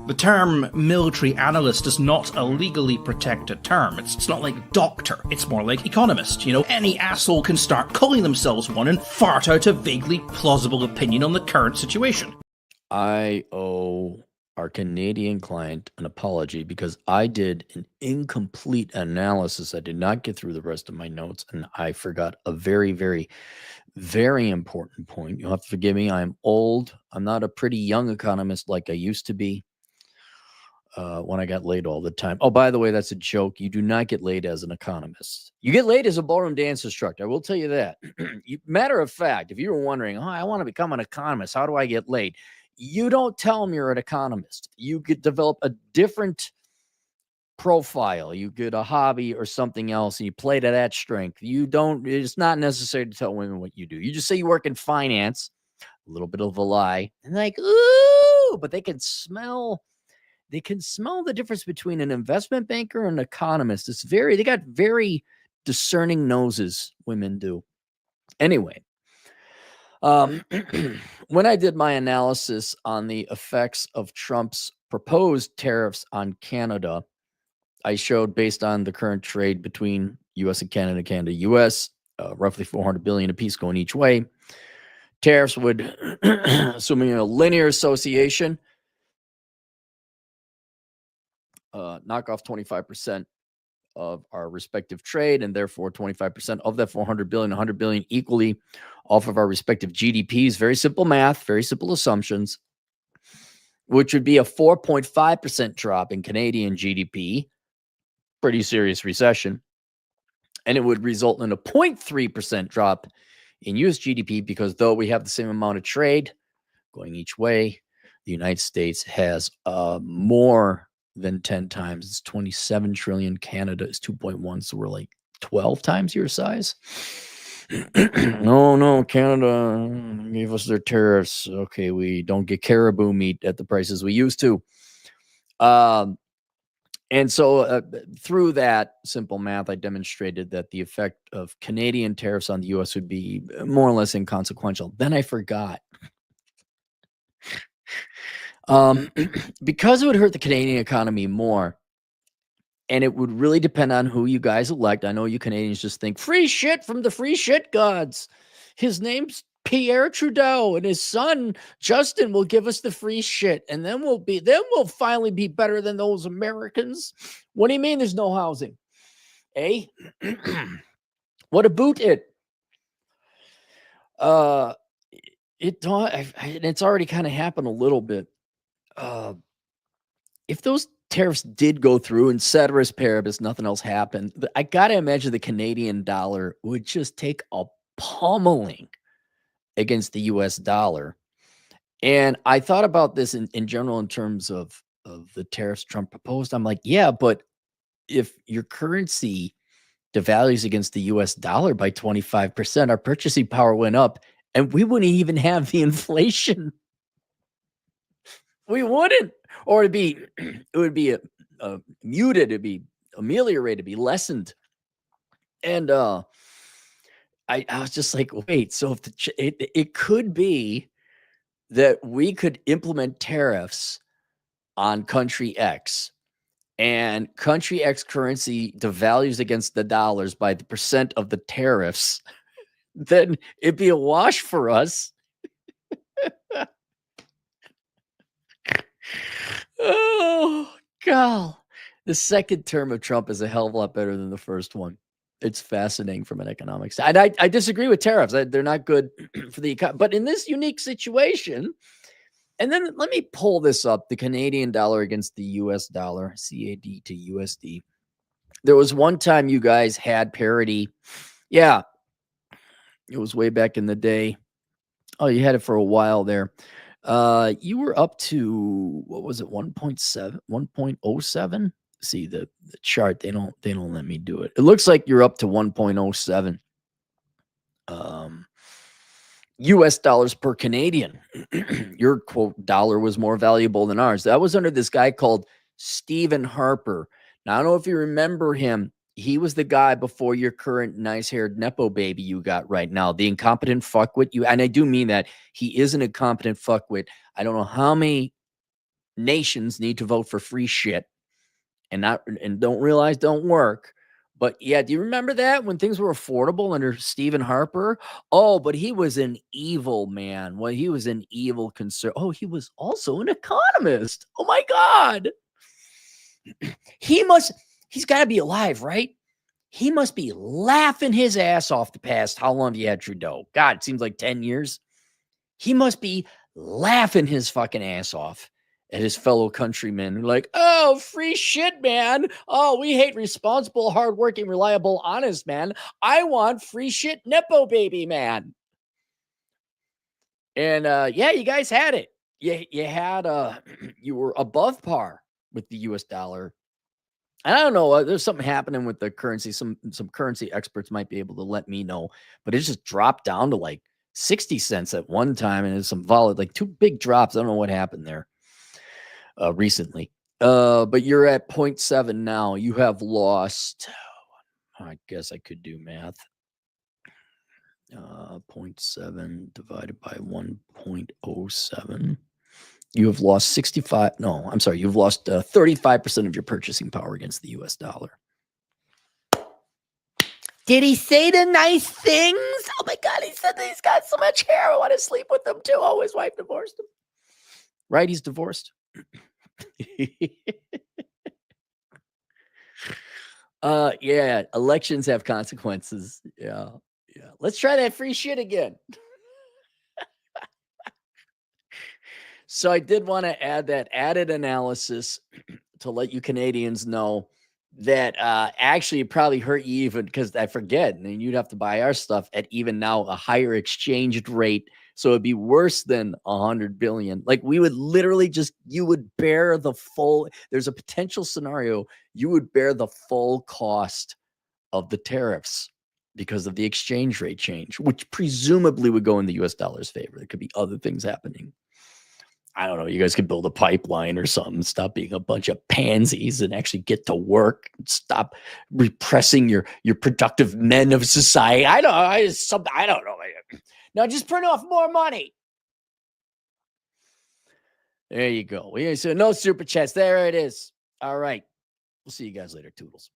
The term military analyst is not a legally protected term. It's not like doctor. It's more like economist. You know, any asshole can start calling themselves one and fart out a vaguely plausible opinion on the current situation. I owe our Canadian client an apology because I did an incomplete analysis. I did not get through the rest of my notes, and I forgot a very, very, very important point. You'll have to forgive me. I'm old. I'm not a pretty young economist like I used to be when I got laid all the time. Oh, by the way, that's a joke. You do not get laid as an economist. You get laid as a ballroom dance instructor. I will tell you that. Matter of fact, if you were wondering, I want to become an economist, how do I get laid? You don't tell them you're an economist. You could develop a different profile. You get a hobby or something else and you play to that strength. It's not necessary to tell women what you do. You just say you work in finance, a little bit of a lie, and like, ooh, but they can smell the difference between an investment banker and an economist. They got very discerning noses, women do. Anyway, when I did my analysis on the effects of Trump's proposed tariffs on Canada, I showed, based on the current trade between U.S. and Canada, Canada-U.S., roughly $400 billion apiece going each way. Tariffs would, assuming a linear association, knock off 25% of our respective trade, and therefore 25% of that 400 billion, 100 billion equally off of our respective GDPs. Very simple math, very simple assumptions, which would be a 4.5% drop in Canadian GDP, pretty serious recession. And it would result in a 0.3% drop in US GDP because though we have the same amount of trade going each way, the United States has more than 10 times. It's 27 trillion. Canada is 2.1. So we're like 12 times your size. No, Canada gave us their tariffs. Okay, we don't get caribou meat at the prices we used to. And so through that simple math, I demonstrated that the effect of Canadian tariffs on the U.S. would be more or less inconsequential. Then I forgot. Because it would hurt the Canadian economy more, and it would really depend on who you guys elect. I know you Canadians just think free shit from the free shit gods. His name's Pierre Trudeau, and his son Justin will give us the free shit, and then we'll finally be better than those Americans. What do you mean there's no housing? Eh? What about it? It's already kind of happened a little bit. If those tariffs did go through and ceteris paribus, nothing else happened, I got to imagine the Canadian dollar would just take a pummeling against the US dollar. And I thought about this in general in terms of the tariffs Trump proposed. I'm like, yeah, but if your currency devalues against the US dollar by 25%, our purchasing power went up and we wouldn't even have the inflation. We wouldn't. Or it would be muted, it'd be ameliorated, it'd be lessened. And I was just like, wait, so if it could be that we could implement tariffs on country X, and country X currency devalues against the dollars by the percent of the tariffs, then it'd be a wash for us. Oh, God. The second term of Trump is a hell of a lot better than the first one. It's fascinating from an economic side. I disagree with tariffs. They're not good for the economy. But in this unique situation, and then let me pull this up, the Canadian dollar against the US dollar, CAD to USD. There was one time you guys had parity. Yeah, it was way back in the day. Oh, you had it for a while there. You were up to, what was it, 1.7, 1.07? See the chart. They don't let me do it. It looks like you're up to 1.07 US dollars per Canadian. Your quote dollar was more valuable than ours. That was under this guy called Stephen Harper. Now, I don't know if you remember him. He was the guy before your current nice-haired Nepo baby you got right now, the incompetent fuckwit. And I do mean that. He is an incompetent fuckwit. I don't know how many nations need to vote for free shit and don't realize don't work. But yeah, do you remember that when things were affordable under Stephen Harper? Oh, but he was an evil man. Well, he was an evil Oh, he was also an economist. Oh my God. He's got to be alive, right? He must be laughing his ass off the past. How long have you had Trudeau? God, it seems like 10 years. He must be laughing his fucking ass off at his fellow countrymen. Like, oh, free shit, man. Oh, we hate responsible, hardworking, reliable, honest man. I want free shit, Nepo baby, man. And yeah, you guys had it. You had you were above par with the US dollar. I don't know. There's something happening with the currency. Some currency experts might be able to let me know, but it just dropped down to like 60 cents at one time, and there's some like two big drops. I don't know what happened there recently. But you're at 0.7 now. You have lost. I guess I could do math. 0.7 divided by 1.07. You have lost 65. No, I'm sorry. You've lost 35% of your purchasing power against the US dollar. Did he say the nice things? Oh my God, he said that he's got so much hair. I want to sleep with him too. Oh, his wife divorced him. Right? He's divorced. Yeah, elections have consequences. Yeah. Let's try that free shit again. So I did want to add that added analysis to let you Canadians know that actually it probably hurt you even because I forget, and then you'd have to buy our stuff at even now a higher exchange rate. So it'd be worse than 100 billion. Like we would literally you would bear the full, there's a potential scenario, you would bear the full cost of the tariffs because of the exchange rate change, which presumably would go in the US dollar's favor. There could be other things happening. I don't know. You guys could build a pipeline or something. Stop being a bunch of pansies and actually get to work. Stop repressing your productive men of society. I don't know. Now just print off more money. There you go. So no super chats. There it is. All right. We'll see you guys later. Toodles.